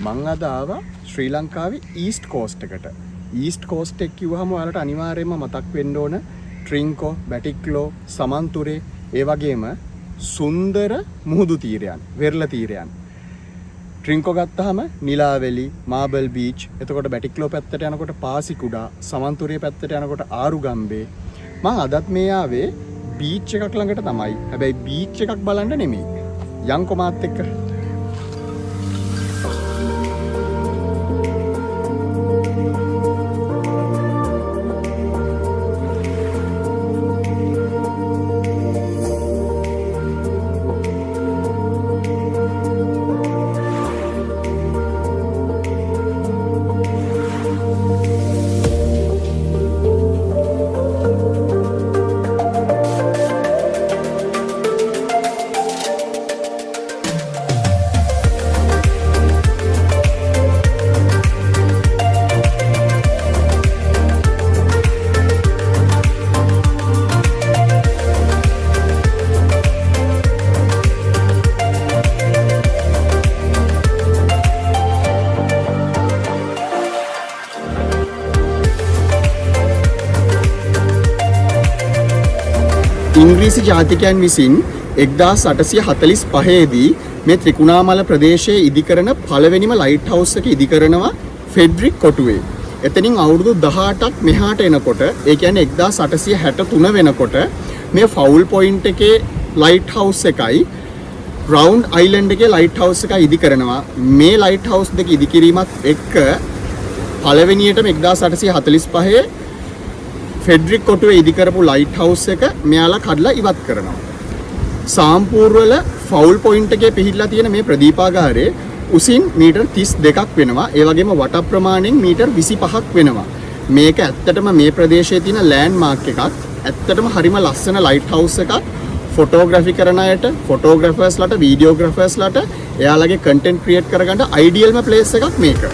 මං අද ආවා ශ්‍රී ලංකාවේ ඊස්ට් කෝස්ට් එකට. ඊස්ට් කෝස්ට් එක කිව්වහම ඔයාලට අනිවාර්යයෙන්ම මතක් වෙන්න ඕන ට්‍රින්කෝ, බැටික්ලෝ, සමන්තුරේ, ඒ වගේම සුන්දර මුහුදු තීරයන්, වෙරළ තීරයන්. ට්‍රින්කෝ ගත්තාම නිලාවැලි, මාබල් බීච්, එතකොට බැටික්ලෝ පැත්තට යනකොට පාසිකුඩා, සමන්තුරේ පැත්තට යනකොට ආරුගම්බේ. මං අදත් මේ ආවේ බීච් එකක් ළඟට තමයි. හැබැයි බීච් එකක් බලන්න නෙමෙයි. යන්කෝ මාත් එක්ක. ඉංග්‍රීසි ජාතිකයන් විසින් 1845 දී මේ ත්‍රිකුණාමල ප්‍රදේශයේ ඉදිකරන පළවෙනිම ලයිට් හවුස් එක ඉදිකරනවා ෆෙඩරික් කොටුවේ. එතනින් අවුරුදු 18ක් මෙහාට එනකොට, ඒ කියන්නේ 1863 වෙනකොට මේ ෆවුල් පොයින්ට් එකේ ලයිට් හවුස් එකයි රවුන්ඩ් අයිලන්ඩ් එකේ ලයිට් හවුස් එකයි ඉදිකරනවා. මේ ලයිට් හවුස් දෙක ඉදිකිරීමත් එක්ක පළවෙනියටම 1845 ෆෙඩරික් කොටුවේ ඉදිකරපු ලයිට් හවුස් එක මෙයාලා කඩලා ඉවත් කරනවා. සාම්පූර්වල ෆවුල් පොයින්ට් එකේ පිහිටලා තියෙන මේ ප්‍රදීපාගාරයේ උසින් මීටර් 32ක් වෙනවා. ඒ වගේම වට ප්‍රමාණයෙන් මීටර් 25ක් වෙනවා. මේක ඇත්තටම මේ ප්‍රදේශයේ තියෙන ලෑන්ඩ්මාර්ක් එකක්. ඇත්තටම හරිම ලස්සන ලයිට් හවුස් එකක්. ෆොටෝග්‍රැෆි කරන අයට, ෆොටෝග්‍රැෆර්ස්ලාට, වීඩියෝග්‍රැෆර්ස්ලාට එයාලගේ කන්ටෙන්ට් ක්‍රියේට් කරගන්න අයිඩියල්ම ප්ලේස් එකක් මේක.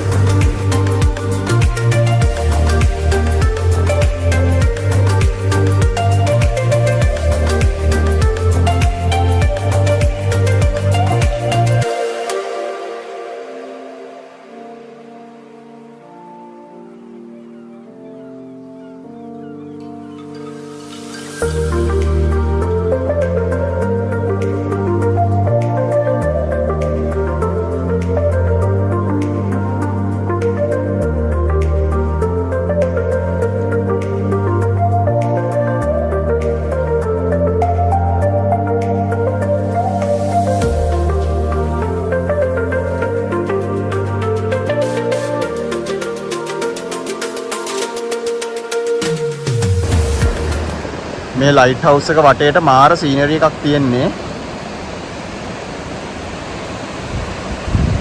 මේ ලයිට් හවුස් එක වටේට මාර සීනරි එකක් තියෙන්නේ.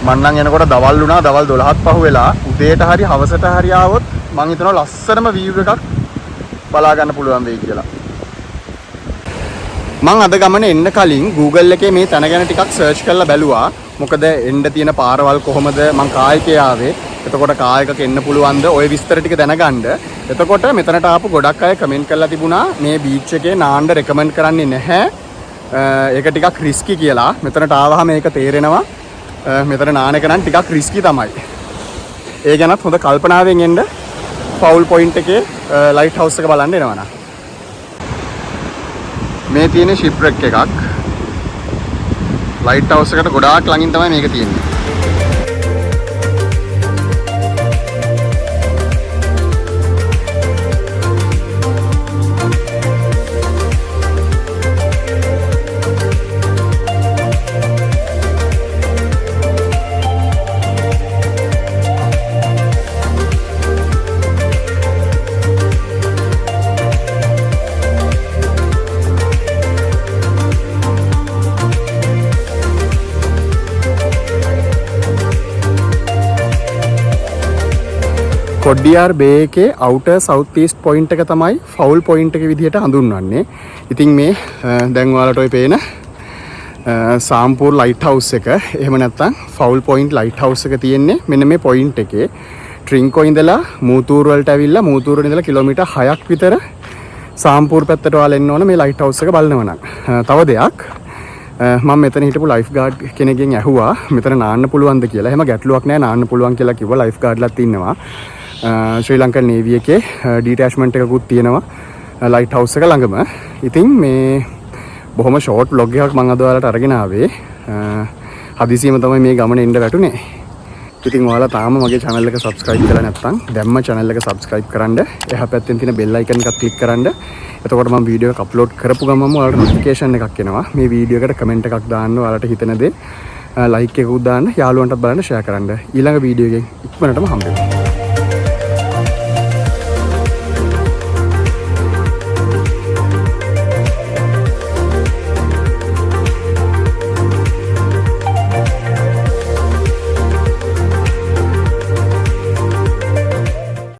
මං නම් එනකොට දවල් වුණා, දවල් 12ක් පහු වෙලා. උදේට හරි හවසට හරි ආවොත් මං හිතනවා ලස්සනම view එකක් බලා ගන්න පුළුවන් වෙයි කියලා. මං අද ගමන එන්න කලින් Google එකේ මේ තැන ගැන ටිකක් සර්ච් කරලා බැලුවා. මොකද එන්න තියෙන පාරවල් කොහොමද, මං කායිකේ ආවේ, එතකොට කායකක එන්න පුළුවන්ද, ওই විස්තර ටික දැනගන්න. එතකොට මෙතනට ආපු ගොඩක් අය කමෙන්ට් කරලා තිබුණා මේ බීච් එකේ නාන්න රෙකමන්ඩ් කරන්නේ නැහැ. ඒක ටිකක් රිස්කි කියලා. මෙතනට ආවහම මේක තේරෙනවා. මෙතන නාන එක නම් ටිකක් රිස්කි තමයි. ඒ ගැනත් හොඳ කල්පනාවෙන් එන්න ෆවුල් පොයින්ට් එකේ ලයිට් හවුස් එක බලන්න එනවනම්. මේ තියෙන ෂිප්රෙක් එකක්. ලයිට් හවුස් එකට ගොඩාක් ළඟින් තමයි මේක තියෙන්නේ. කොඩ්ඩියාර් බේ එකේ අවුටර් සවුත් ඊස්ට් පොයින්ට් එක තමයි ෆවුල් පොයින්ට් එක විදිහට හඳුන්වන්නේ. ඉතින් මේ දැන් ඔයාලට ඔය පේන සාම්පූර් ලයිට් හවුස් එක, එහෙම නැත්නම් ෆවුල් පොයින්ට් ලයිට් හවුස් එක තියෙන්නේ මෙන්න මේ පොයින්ට් එකේ. ට්‍රින්කෝ ඉඳලා මූතූර් වලට ඇවිල්ලා මූතූර් ඉඳලා කිලෝමීටර් 6ක් විතර සාම්පූර් පැත්තට ඔයාලා එන්න ඕන මේ ලයිට් හවුස් එක බලනවා නම්. තව දෙයක් මම මෙතන හිටපු ලයිෆ් ගාඩ් කෙනෙක්ගෙන් ඇහුවා මෙතන නාන්න පුළුවන්ද කියලා. එහෙම ගැටලුවක් නැහැ, නාන්න පුළුවන් කියලා කිව්වා. ලයිෆ් ගාඩ්ලාත් ඉන්නවා. ශ්‍රී ලංකන් නේවි එකේ ඩීටැච්මන්ට් එකකුත් තියෙනවා ලයිට් හවුස් එක ළඟම. ඉතින් මේ බොහොම ෂෝට් බ්ලොග් එකක් මම අද ඔයාලට අරගෙන ආවේ. හදිසියෙම තමයි මේ ගමන එන්න වැටුනේ. ඉතින් ඔයාලා තාම මගේ channel එක subscribe කරලා නැත්නම් දැම්ම channel එක subscribe කරන්න. එහා පැත්තෙන් තියෙන bell icon එකක් click කරන්න. එතකොට මම වීඩියෝ එක upload කරපු ගමන්ම ඔයාලට notification එකක් එනවා. මේ වීඩියෝ එකට comment එකක් දාන්න, ඔයාලට හිතෙන දේ like එකකුත් දාන්න, යාළුවන්ටත් බලන්න share කරන්න. ඊළඟ වීඩියෝ එකෙන් ඉක්මනටම හම්බෙමු.